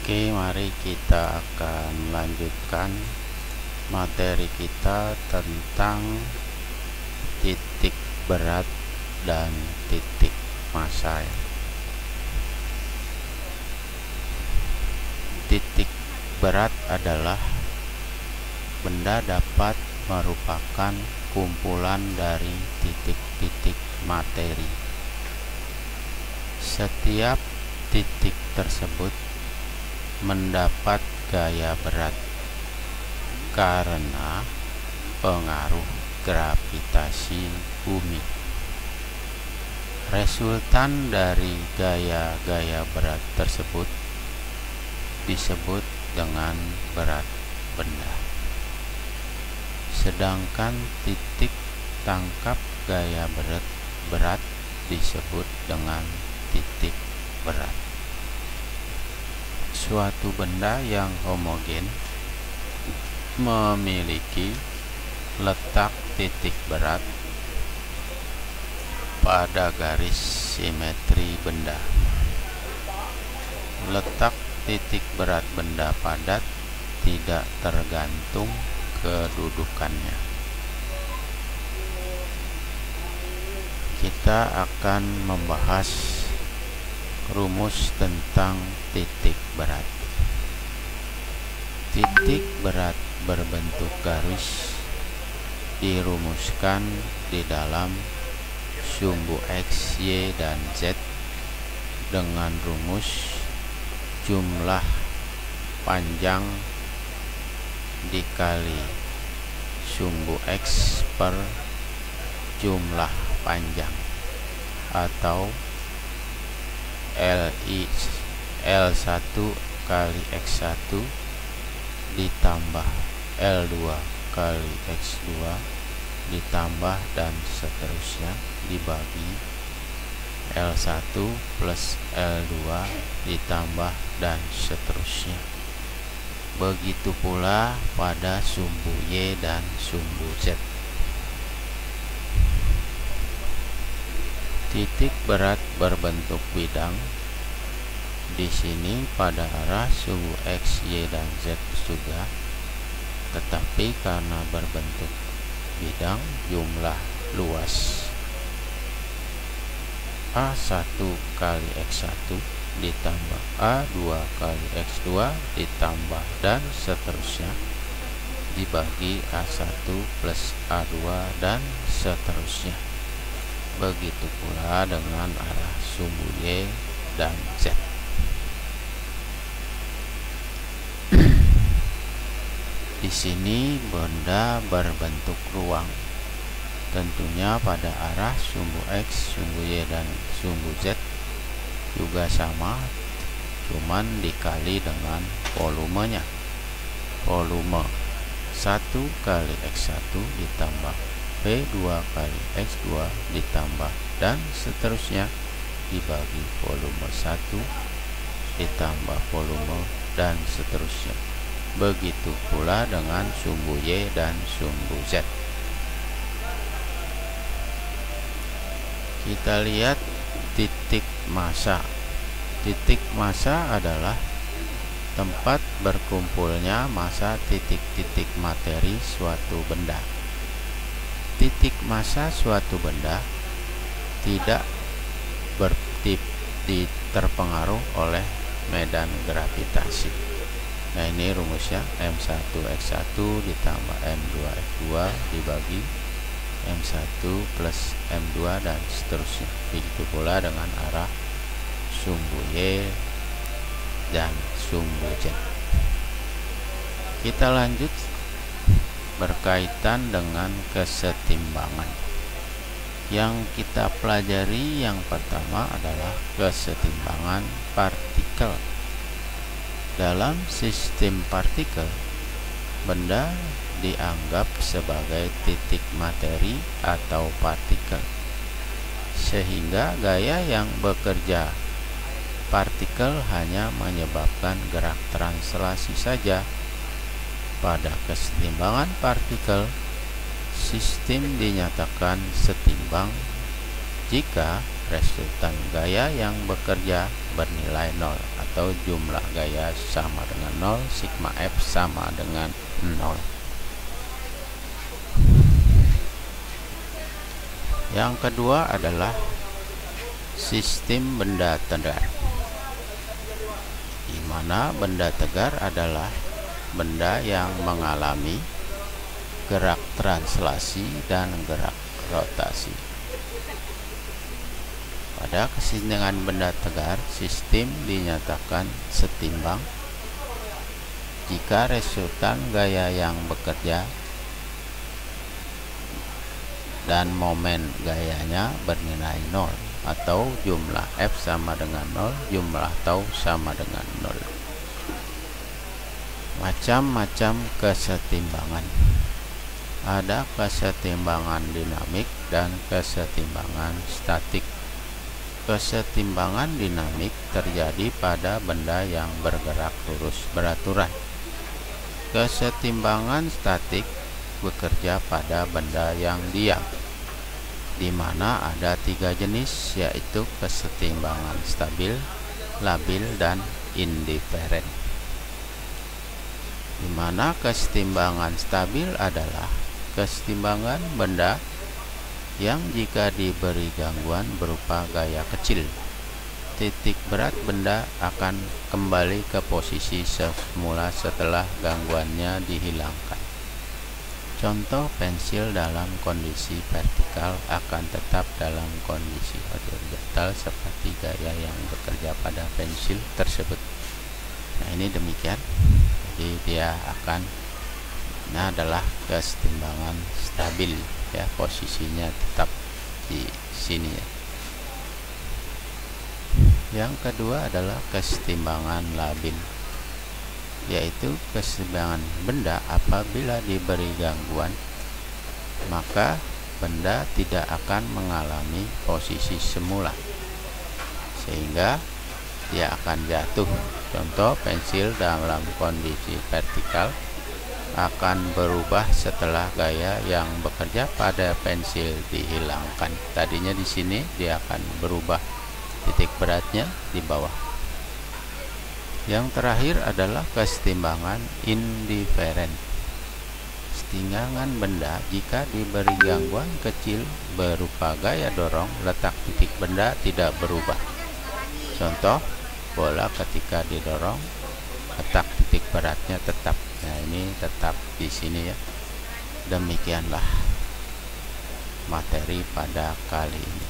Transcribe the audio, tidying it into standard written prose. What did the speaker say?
Oke, mari kita akan lanjutkan materi kita tentang titik berat dan titik massa. Titik berat adalah benda dapat merupakan kumpulan dari titik-titik materi. Setiap titik tersebut mendapat gaya berat karena pengaruh gravitasi bumi. Resultan dari gaya-gaya berat tersebut disebut dengan berat benda. Sedangkan titik tangkap gaya berat disebut dengan titik berat. Suatu benda yang homogen memiliki letak titik berat pada garis simetri benda. Letak titik berat benda padat tidak tergantung kedudukannya. Kita akan membahas rumus tentang titik berat. Titik berat berbentuk garis dirumuskan di dalam sumbu X, Y, dan Z dengan rumus jumlah panjang dikali sumbu X per jumlah panjang, atau L1 kali X1 ditambah L2 kali X2 ditambah dan seterusnya dibagi L1 plus L2 ditambah dan seterusnya. Begitu pula pada sumbu Y dan sumbu Z. Titik berat berbentuk bidang di sini pada arah sumbu X, Y, dan Z juga, tetapi karena berbentuk bidang jumlah luas A1 kali X1 ditambah A2 kali X2 ditambah dan seterusnya dibagi A1 plus A2 dan seterusnya. Begitu pula dengan arah sumbu Y dan Z. Di sini benda berbentuk ruang. Tentunya pada arah sumbu X, sumbu Y, dan sumbu Z juga sama, cuman dikali dengan volumenya. Volume 1 kali X1 ditambah V2 kali X2 ditambah dan seterusnya dibagi volume 1 ditambah volume dan seterusnya. Begitu pula dengan sumbu Y dan sumbu Z. Kita lihat titik massa. Titik massa adalah tempat berkumpulnya massa titik-titik materi suatu benda. Titik massa suatu benda tidak terpengaruh oleh medan gravitasi. Nah, ini rumusnya M1X1 ditambah M2F2 dibagi M1 plus M2 dan seterusnya. Begitu pula dengan arah sumbu Y dan sumbu Z. Kita lanjut berkaitan dengan kesetimbangan. Yang kita pelajari yang pertama adalah kesetimbangan partikel. Dalam sistem partikel, benda dianggap sebagai titik materi atau partikel, sehingga gaya yang bekerja partikel hanya menyebabkan gerak translasi saja. Pada kesetimbangan partikel, sistem dinyatakan setimbang jika resultan gaya yang bekerja bernilai 0 atau jumlah gaya sama dengan 0, sigma F sama dengan 0. Yang kedua adalah sistem benda tegar, di mana benda tegar adalah benda yang mengalami gerak translasi dan gerak rotasi. Pada keseimbangan benda tegar, sistem dinyatakan setimbang jika resultan gaya yang bekerja dan momen gayanya bernilai 0 atau jumlah F sama dengan 0, jumlah tau sama dengan 0. Macam-macam kesetimbangan. Ada kesetimbangan dinamik dan kesetimbangan statik. Kesetimbangan dinamik terjadi pada benda yang bergerak lurus beraturan. Kesetimbangan statik bekerja pada benda yang diam, di mana ada 3 jenis, yaitu kesetimbangan stabil, labil, dan indiferen. Di mana kesetimbangan stabil adalah kesetimbangan benda yang jika diberi gangguan berupa gaya kecil, titik berat benda akan kembali ke posisi semula setelah gangguannya dihilangkan. Contoh, pensil dalam kondisi vertikal akan tetap dalam kondisi horizontal seperti gaya yang bekerja pada pensil tersebut. Nah, ini demikian. Jadi dia akan, ini adalah kesetimbangan stabil, ya, posisinya tetap di sini, ya. Yang kedua adalah kesetimbangan labil, yaitu keseimbangan benda apabila diberi gangguan, maka benda tidak akan mengalami posisi semula sehingga dia akan jatuh. Contoh, pensil dalam kondisi vertikal akan berubah setelah gaya yang bekerja pada pensil dihilangkan. Tadinya di sini dia akan berubah, titik beratnya di bawah. Yang terakhir adalah kesetimbangan indiferen. Kesetimbangan benda jika diberi gangguan kecil berupa gaya dorong, letak titik benda tidak berubah. Contoh, bola ketika didorong, letak titik beratnya tetap. Nah, ini tetap di sini, ya. Demikianlah materi pada kali ini.